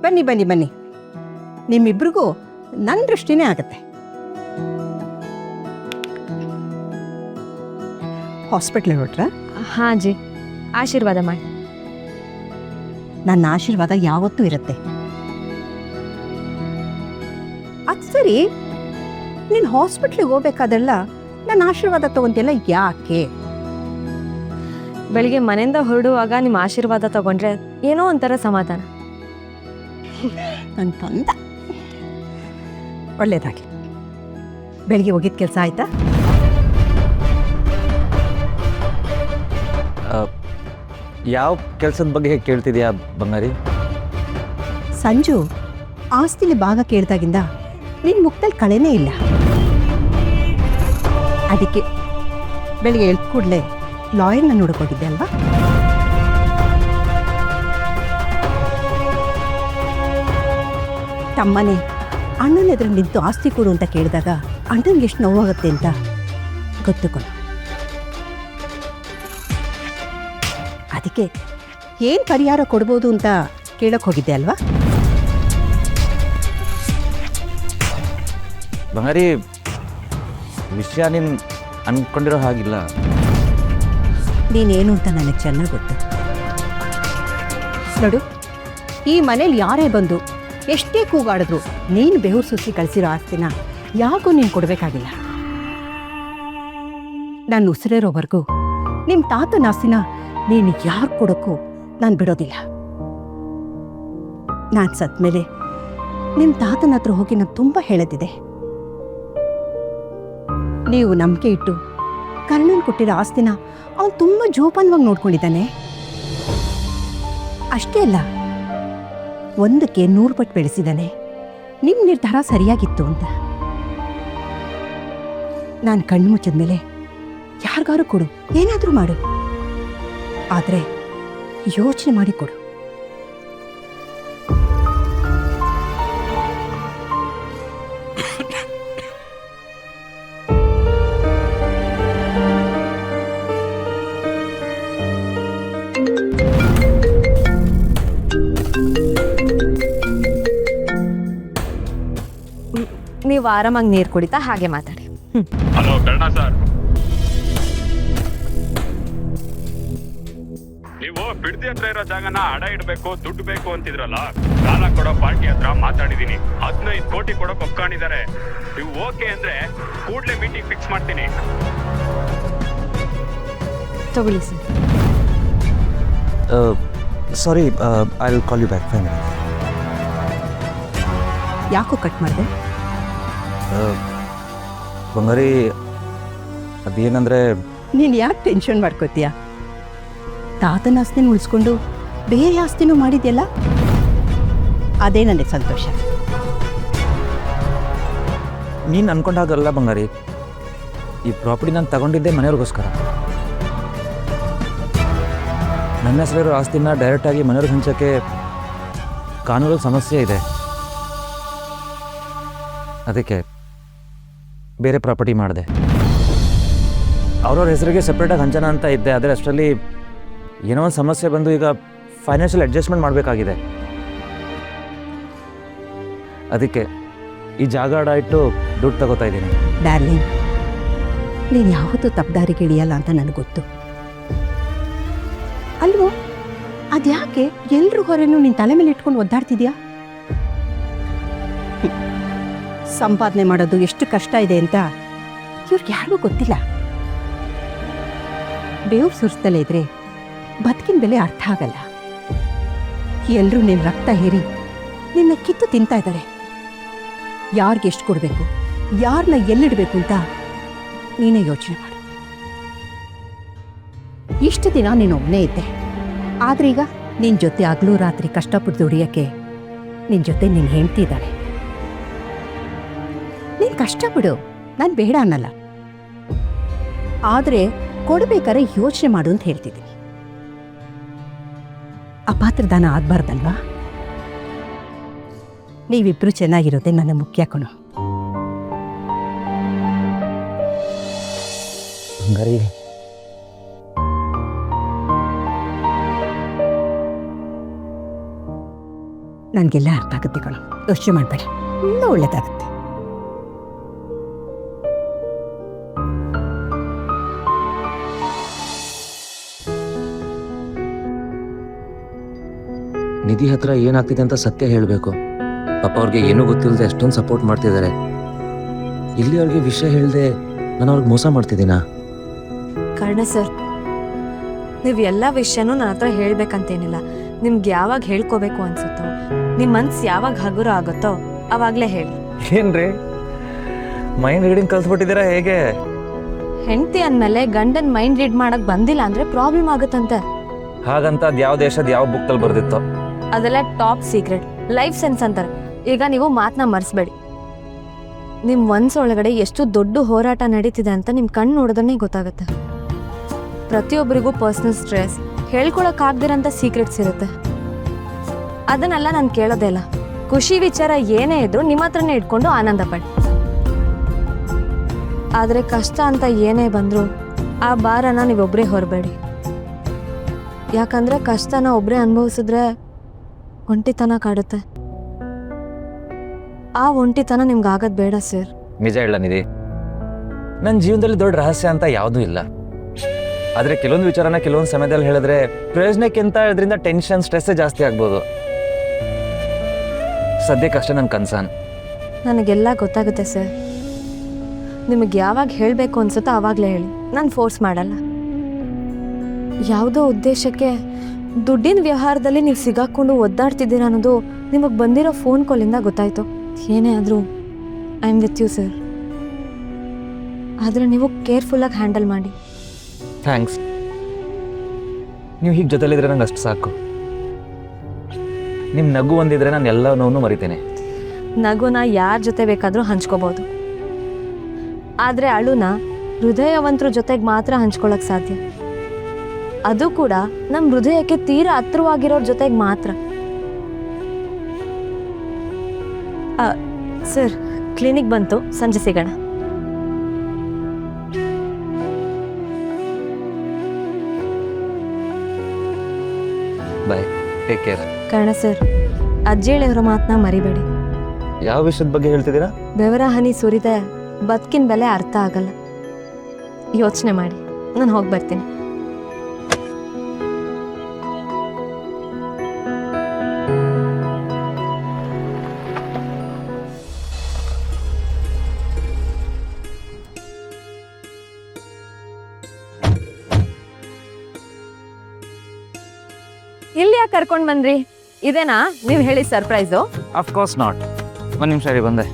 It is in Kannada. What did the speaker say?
ಬನ್ನಿ ಬನ್ನಿ ಬನ್ನಿ, ನಿಮ್ಮಿಬ್ರಿಗೂ ನನ್ನ ದೃಷ್ಟಿನೇ ಆಗತ್ತೆ. ಹಾಸ್ಪಿಟ್ಲ್ ಹೊರಟ್ರ? ಹಾಂ ಜಿ, ಆಶೀರ್ವಾದ ಮಾಡಿ. ನನ್ನ ಆಶೀರ್ವಾದ ಯಾವತ್ತೂ ಇರುತ್ತೆ. ಅದು ಸರಿ, ನೀನು ಹಾಸ್ಪಿಟ್ಲಿಗೆ ಹೋಗ್ಬೇಕಾದಲ್ಲ ನನ್ನ ಆಶೀರ್ವಾದ ತಗೊಂತಿಲ್ಲ ಯಾಕೆ? ಬೆಳಿಗ್ಗೆ ಮನೆಯಿಂದ ಹೊರಡುವಾಗ ನಿಮ್ಮ ಆಶೀರ್ವಾದ ತಗೊಂಡ್ರೆ ಏನೋ ಒಂಥರ ಸಮಾಧಾನ. ನನ್ನ ತಂದ ಒಳ್ಳೇದಾಗಿ. ಬೆಳಿಗ್ಗೆ ಹೋಗಿದ್ದ ಕೆಲಸ ಆಯ್ತಾ? ಯಾವ ಕೆಲಸದ ಬಗ್ಗೆ ಕೇಳ್ತಿದ್ಯಾ ಬಂಗಾರಿ? ಸಂಜು ಆಸ್ತಿಲಿ ಭಾಗ ಕೇಳ್ದಾಗಿಂದ ನಿನ್ನ ಮುಖದಲ್ಲಿ ಕಳೆನೇ ಇಲ್ಲ. ಅದಕ್ಕೆ ಬೆಳಿಗ್ಗೆ ಎಳ್ದ ಕೂಡಲೇ ಲಾಯರ್ನ ನೋಡೋಕೋಗಿದ್ದೆ ಅಲ್ವಾ? ತಮ್ಮನೇ ಅಣ್ಣನ ಎದುರು ನಿಂತು ಆಸ್ತಿ ಕೊಡು ಅಂತ ಕೇಳಿದಾಗ ಅಣ್ಣನಿಗೆ ಎಷ್ಟು ನೋವಾಗುತ್ತೆ ಅಂತ ಗೊತ್ತುಕೊಂಡು ಅದಕ್ಕೆ ಏನು ಪರಿಹಾರ ಕೊಡ್ಬೋದು ಅಂತ ಕೇಳಕ್ಕೆ ಹೋಗಿದ್ದೆ ಅಲ್ವಾ? ಬಂಗಾರಿ, ವಿಷಯ ನೀನು ಅನ್ಕೊಂಡಿರೋ ಹಾಗಿಲ್ಲ. ನೀನೇನು ಅಂತ ನನಗೆ ಚೆನ್ನಾಗಿ ಗೊತ್ತು. ನೋಡು, ಈ ಮನೇಲಿ ಯಾರೇ ಬಂದು ಎಷ್ಟೇ ಕೂಗಾಡಿದ್ರು ನೀನು ಬೆವರು ಸುತ್ತಿ ಕಳಿಸಿರೋ ಆಸ್ತಿನ ಯಾಕೂ ನೀನು ಕೊಡಬೇಕಾಗಿಲ್ಲ. ನಾನು ಉಸಿರೇರೋವರೆಗೂ ನಿಮ್ಮ ತಾತನ ಆಸ್ತಿನ ನೀನು ಯಾರು ಕೊಡೋಕ್ಕೂ ನಾನು ಬಿಡೋದಿಲ್ಲ. ನಾನು ಸತ್ತ ಮೇಲೆ ನಿಮ್ಮ ತಾತನ ಹತ್ರ ಹೋಗಿ ನಾನು ತುಂಬ ಹೇಳೋದಿದೆ. ನೀವು ನಂಬಿಕೆ ಇಟ್ಟು ಕರ್ಣನ್ ಕೊಟ್ಟಿರೋ ಆಸ್ತಿನ ಅವನು ತುಂಬ ಜೋಪಾನವಾಗಿ ನೋಡ್ಕೊಂಡಿದ್ದಾನೆ. ಅಷ್ಟೇ ಅಲ್ಲ, 1ಕ್ಕೆ 100 ಪಟ್ಟು ಬೆಳೆಸಿದ್ದಾನೆ. ನಿಮ್ಮ ನಿರ್ಧಾರ ಸರಿಯಾಗಿತ್ತು ಅಂತ. ನಾನು ಕಣ್ಣು ಮುಚ್ಚಿದ ಮೇಲೆ ಯಾರಿಗಾರು ಕೊಡು, ಏನಾದರೂ ಮಾಡು, ಆದರೆ ಯೋಚನೆ ಮಾಡಿ ಕೊಡು. ನೀವು ಆರಾಮಾಗಿ ನೀರು ಕುಡಿತಾ ಹಾಗೆ ಮಾತಾಡಿ. ಹಲೋ ಕರ್ಣ ಸರ್, ನೀವು ಬಿಡದಿ ಹತ್ರ ಇರೋ ಜಾಗನ ಅಡ ಇಡಬೇಕು, ದುಡ್ಡು ಬೇಕು ಅಂತಿದ್ರಲ್ಲ, ಸಾಲ ಕೊಡೋ ಪಾರ್ಟಿ ಹತ್ರ ಮಾತಾಡಿದೀನಿ. 15 ಕೋಟಿ ಕೊಡೋಕೆ ಒಪ್ಕೊಂಡಿದ್ದಾರೆ. ನೀವು ಓಕೆ ಅಂದ್ರೆ ಕೂಡಲೇ ಮೀಟಿಂಗ್ ಫಿಕ್ಸ್ ಮಾಡ್ತೀನಿ. ತಗೊಳ್ಳಿ sir. Sorry, I will call you back 5 minutes. ಯಾಕೋ ಕಟ್ ಮಾಡಿದೆ? ಬಂಗಾರಿ, ಅದೇನಂದರೆ, ನೀನು ಯಾಕೆ ಟೆನ್ಷನ್ ಮಾಡ್ಕೋತೀಯ? ತಾತನ ಆಸ್ತಿನ ಉಳಿಸ್ಕೊಂಡು ಬೇರೆ ಆಸ್ತಿನೂ ಮಾಡಿದ್ಯಲ್ಲ, ಅದೇ ನನಗೆ ಸಂತೋಷ. ನೀನು ಅನ್ಕೊಂಡಾಗಲ್ಲ ಬಂಗಾರಿ. ಈ ಪ್ರಾಪರ್ಟಿ ನಾನು ತಗೊಂಡಿದ್ದೆ ಮನೆಯವ್ರಿಗೋಸ್ಕರ. ನನ್ನ ಹೆಸರಿರೋ ಆಸ್ತಿನ ಡೈರೆಕ್ಟಾಗಿ ಮನೆಯವ್ರಿಗೆ ಹಂಚೋಕ್ಕೆ ಕಾನೂನಲ್ಲಿ ಸಮಸ್ಯೆ ಇದೆ. ಅದಕ್ಕೆ ಬೇರೆ ಪ್ರಾಪರ್ಟಿ ಮಾಡಿದೆ. ಅವ್ರವ್ರ ಹೆಸರಿಗೆ ಸಪ್ರೇಟಾಗಿ ಹಂಚನ ಅಂತ ಇದ್ದೆ. ಆದರೆ ಅಷ್ಟರಲ್ಲಿ ಏನೋ ಒಂದು ಸಮಸ್ಯೆ ಬಂದು ಈಗ ಫೈನಾನ್ಷಿಯಲ್ ಅಡ್ಜಸ್ಟ್ಮೆಂಟ್ ಮಾಡಬೇಕಾಗಿದೆ. ಅದಕ್ಕೆ ಈ ಜಾಗ ಅಡ ಇಟ್ಟು ದುಡ್ಡು ತಗೋತಾ ಇದ್ದೀನಿ. ಡಾರ್ಲಿಂಗ್, ನೀನು ಯಾವತ್ತೂ ತಪ್ಪದಾರಿಗೆ ಇಳಿಯಲ್ಲ ಅಂತ ನನಗೆ ಗೊತ್ತು ಅಲ್ವೋ? ಅದ್ಯಾಕೆ ಎಲ್ರ ಹೊರೆನೂ ನಿನ್ನ ತಲೆ ಮೇಲೆ ಇಟ್ಕೊಂಡು ಒದ್ದಾಡ್ತಿದ್ಯಾ? ಸಂಪಾದನೆ ಮಾಡೋದು ಎಷ್ಟು ಕಷ್ಟ ಇದೆ ಅಂತ ಇವ್ರಿಗೆ ಯಾರಿಗೂ ಗೊತ್ತಿಲ್ಲ. ಬೇವು ಸುರಿಸ್ತಲೇ ಇದ್ರೆ ಬದುಕಿನ ಬೆಲೆ ಅರ್ಥ ಆಗಲ್ಲ. ಎಲ್ಲರೂ ನಿನ್ನ ರಕ್ತ ಹೇರಿ ನಿನ್ನ ಕಿತ್ತು ತಿಂತಾ ಇದ್ದಾರೆ. ಯಾರಿಗೆ ಎಷ್ಟು ಕೊಡಬೇಕು, ಯಾರನ್ನ ಎಲ್ಲಿಡಬೇಕು ಅಂತ ನೀನೇ ಯೋಚನೆ ಮಾಡು. ಇಷ್ಟು ದಿನ ನೀನು ಒಬ್ಬನೇ ಇದ್ದೆ, ಆದರೆ ಈಗ ನಿನ್ನ ಜೊತೆ ಹಗಲು ರಾತ್ರಿ ಕಷ್ಟಪಟ್ಟು ದುಡಿಯೋಕ್ಕೆ ನಿನ್ನ ಜೊತೆ ನಿನ್ನ ಹೆಂಡ್ತಿ ಇದ್ದಾಳೆ. ನೀನು ಕಷ್ಟಪಡು, ನಾನು ಬೇಡ ಅನ್ನಲ್ಲ. ಆದರೆ ಕೊಡಬೇಕಾದ್ರೆ ಯೋಚನೆ ಮಾಡು ಅಂತ ಹೇಳ್ತಿದ್ದೀನಿ. ಅಪಾತ್ರದಾನ ಆಗಬಾರ್ದಲ್ವಾ? ನೀವಿಬ್ರು ಚೆನ್ನಾಗಿರೋದೆ ನನ್ನ ಮುಖ್ಯ ಕಣೋ. ಬಂಗಾರಿ, ನನಗೆಲ್ಲ ಅರ್ಥ ಆಗುತ್ತೆ ಕಣೋ, ಯೋಚನೆ ಮಾಡಬೇಡ, ಇನ್ನೂ ಒಳ್ಳೇದಾಗುತ್ತೆ. ನಿಧಿ ಹತ್ರ ಏನಾಗ್ತಿದೆ ಅಂತ ಸತ್ಯ ಹೇಳಬೇಕು. ಪಾಪ ಅವ್ರಿಗೆ ಏನೂ ಗೊತ್ತಿಲ್ಲದೆ ಎಷ್ಟೊಂದು ಸಪೋರ್ಟ್ ಮಾಡ್ತಿದ್ದಾರೆ. ಇಲ್ಲಿ ಅವ್ರಿಗೆ ವಿಷಯ ಹೇಳ್ದೆ ನಾನು ಅವ್ರಿಗೆ ಮೋಸ ಮಾಡ್ತಿದ್ದೀನಾ? ಕರ್ಣ ಸರ್, ನೀವು ಎಲ್ಲ ವಿಷಯನೂ ನನ್ನ ಹತ್ರ ಹೇಳ್ಬೇಕಂತೇನಿಲ್ಲ. ನಿಮ್ಗೆ ಯಾವಾಗ ಹೇಳ್ಕೋಬೇಕು ಅನ್ಸುತ್ತೋ, ನಿಮ್ಮ ಮನ್ಸು ಯಾವಾಗ ಹಗುರ ಆಗುತ್ತೋ ಅವಾಗಲೇ ಹೇಳಿ. ಏನ್ರಿ ಮೈಂಡ್ ರೀಡಿಂಗ್ ಕಲ್ತ್ಬಿಟ್ಟಿದ್ದೀರಾ ಹೇಗೆ? ಹೆಂಡತಿ ಅಂದಮೇಲೆ ಗಂಡನ ಮೈಂಡ್ ರೀಡ್ ಮಾಡಕ್ ಬಂದಿಲ್ಲ ಅಂದ್ರೆ ಪ್ರಾಬ್ಲಮ್ ಆಗುತ್ತಂತೆ. ಹಾಗಂತ ಅದು ಯಾವ ದೇಶದ ಯಾವ ಬುಕ್ತಲ್ಲಿ ಬರ್ದಿತ್ತೋ? ಅದೆಲ್ಲ ಟಾಪ್ ಸೀಕ್ರೆಟ್, ಲೈಫ್ ಸೆನ್ಸ್ ಅಂತಾರೆ. ಈಗ ನೀವು ಮಾತನ್ನ ಮರೆಸ್ಬೇಡಿ. ನಿಮ್ಮ ಮನ್ಸೊಳಗಡೆ ಎಷ್ಟು ದೊಡ್ಡ ಹೋರಾಟ ನಡೀತಿದೆ ಅಂತ ನಿಮ್ಮ ಕಣ್ಣು ನೋಡೋದನ್ನೇ ಗೊತ್ತಾಗುತ್ತೆ. ಪ್ರತಿಯೊಬ್ಬರಿಗೂ ಪರ್ಸ್ನಲ್ ಸ್ಟ್ರೆಸ್, ಹೇಳ್ಕೊಳಕ್ಕಾಗ್ದಿರಂಥ ಸೀಕ್ರೆಟ್ಸ್ ಇರುತ್ತೆ. ಅದನ್ನೆಲ್ಲ ನಾನು ಕೇಳೋದೇ ಇಲ್ಲ. ಖುಷಿ ವಿಚಾರ ಏನೇ ಇದ್ರೂ ನಿಮ್ಮ ಹತ್ರನೇ ಇಟ್ಕೊಂಡು ಆನಂದ ಪಡಿ. ಆದರೆ ಕಷ್ಟ ಅಂತ ಏನೇ ಬಂದರೂ ಆ ಭಾರನ ನೀವೊಬ್ಬರೇ ಹೊರಬೇಡಿ. ಯಾಕಂದರೆ ಕಷ್ಟನ ಒಬ್ಬರೇ ಅನುಭವಿಸಿದ್ರೆ ಒಂಟಿತನ ಕಾಡುತ್ತೆ. ಆ ಒಂಟಿತನ ನಿಮ್ಗೆ ಆಗೋದು ಬೇಡ ಸರ್. ನಿಜ ಹೇಳ ನಿಧಿ, ನನ್ನ ಜೀವನದಲ್ಲಿ ದೊಡ್ಡ ರಹಸ್ಯ ಅಂತ ಯಾವುದೂ ಇಲ್ಲ. ಆದರೆ ಕೆಲವೊಂದು ವಿಚಾರನ ಕೆಲವೊಂದು ಸಮಯದಲ್ಲಿ ಹೇಳಿದ್ರೆ ಪ್ರಯೋಜನಕ್ಕಿಂತ ಇದರಿಂದ ಟೆನ್ಷನ್, ಸ್ಟ್ರೆಸ್ಸೇ ಜಾಸ್ತಿ ಆಗ್ಬೋದು. ಸದ್ಯಕ್ಕಷ್ಟೇ ನನ್ನ ಕನ್ಸರ್ನ್. ನನಗೆಲ್ಲ ಗೊತ್ತಾಗುತ್ತೆ ಸರ್. ನಿಮಗೆ ಯಾವಾಗ ಹೇಳಬೇಕು ಅನ್ಸುತ್ತೋ ಆವಾಗಲೇ ಹೇಳಿ, ನಾನು ಫೋರ್ಸ್ ಮಾಡಲ್ಲ. ಯಾವುದೋ ಉದ್ದೇಶಕ್ಕೆ ದುಡ್ಡಿನ ವ್ಯವಹಾರದಲ್ಲಿ ನೀವು ಸಿಗಾಕೊಂಡು ಒದ್ದಾಡ್ತಿದ್ದೀರ ಅನ್ನೋದು ನಿಮಗೆ ಬಂದಿರೋ ಫೋನ್ ಕಾಲಿಂದ ಗೊತ್ತಾಯಿತು. ಏನೇ ಆದರೂ I am with you sir. ಆದರೆ ನೀವು ಕೇರ್ಫುಲ್ಲಾಗಿ ಹ್ಯಾಂಡಲ್ ಮಾಡಿ. ಥ್ಯಾಂಕ್ಸ್. ನೀವು ಹೀಗೆ ಜೊತೆಲಿದ್ರೆ ನಂಗೆ ಅಷ್ಟು ಸಾಕು. ನಿಮ್ಮ ನಗು ಒಂದಿದ್ರೆ ನಾನು ಎಲ್ಲ ನೋವು ಮರಿತೇನೆ. ನಗುನ ಯಾರ ಜೊತೆ ಬೇಕಾದರೂ ಹಂಚ್ಕೋಬೋದು, ಆದರೆ ಅಳುನ ಹೃದಯವಂತರ ಜೊತೆಗೆ ಮಾತ್ರ ಹಂಚ್ಕೊಳ್ಳೋಕೆ ಸಾಧ್ಯ. ಅದು ಕೂಡ ನಮ್ಮ ಹೃದಯಕ್ಕೆ ತೀರಾ ಹತ್ತಿರವಾಗಿರೋರ ಜೊತೆಗೆ ಮಾತ್ರ. ಸರ್, ಕ್ಲಿನಿಕ್ ಬಂತು, ಸಂಜೆ ಸಿಗೋಣ. ಬಾಯ್, ಟೇಕ್ ಕೇರ್. ಕರ್ಣ ಸರ್, ಅಜ್ಜಿ ಹೇಳಿರೋ ಮಾತನ್ನ ಮರಿಬೇಡಿ. ಯಾವ ವಿಷಯದ ಬಗ್ಗೆ ಹೇಳ್ತಿದ್ದೀರಾ? ಬೆವರ ಹನಿ ಸುರಿದೆ ಬದುಕಿನ ಬೆಲೆ ಅರ್ಥ ಆಗಲ್ಲ. ಯೋಚನೆ ಮಾಡಿ. ನಾನು ಹೋಗಿ ಬರ್ತೀನಿ. ಇಲ್ಲಿ ಯಾಕೆ ಕರ್ಕೊಂಡು ಬಂದ್ರಿ? ಇದೇನಾ ನೀವು ಹೇಳಿ ಸರ್ಪ್ರೈಸು? Of course not. ಒಂದು ನಿಮಿಷ ಬಂದೆ.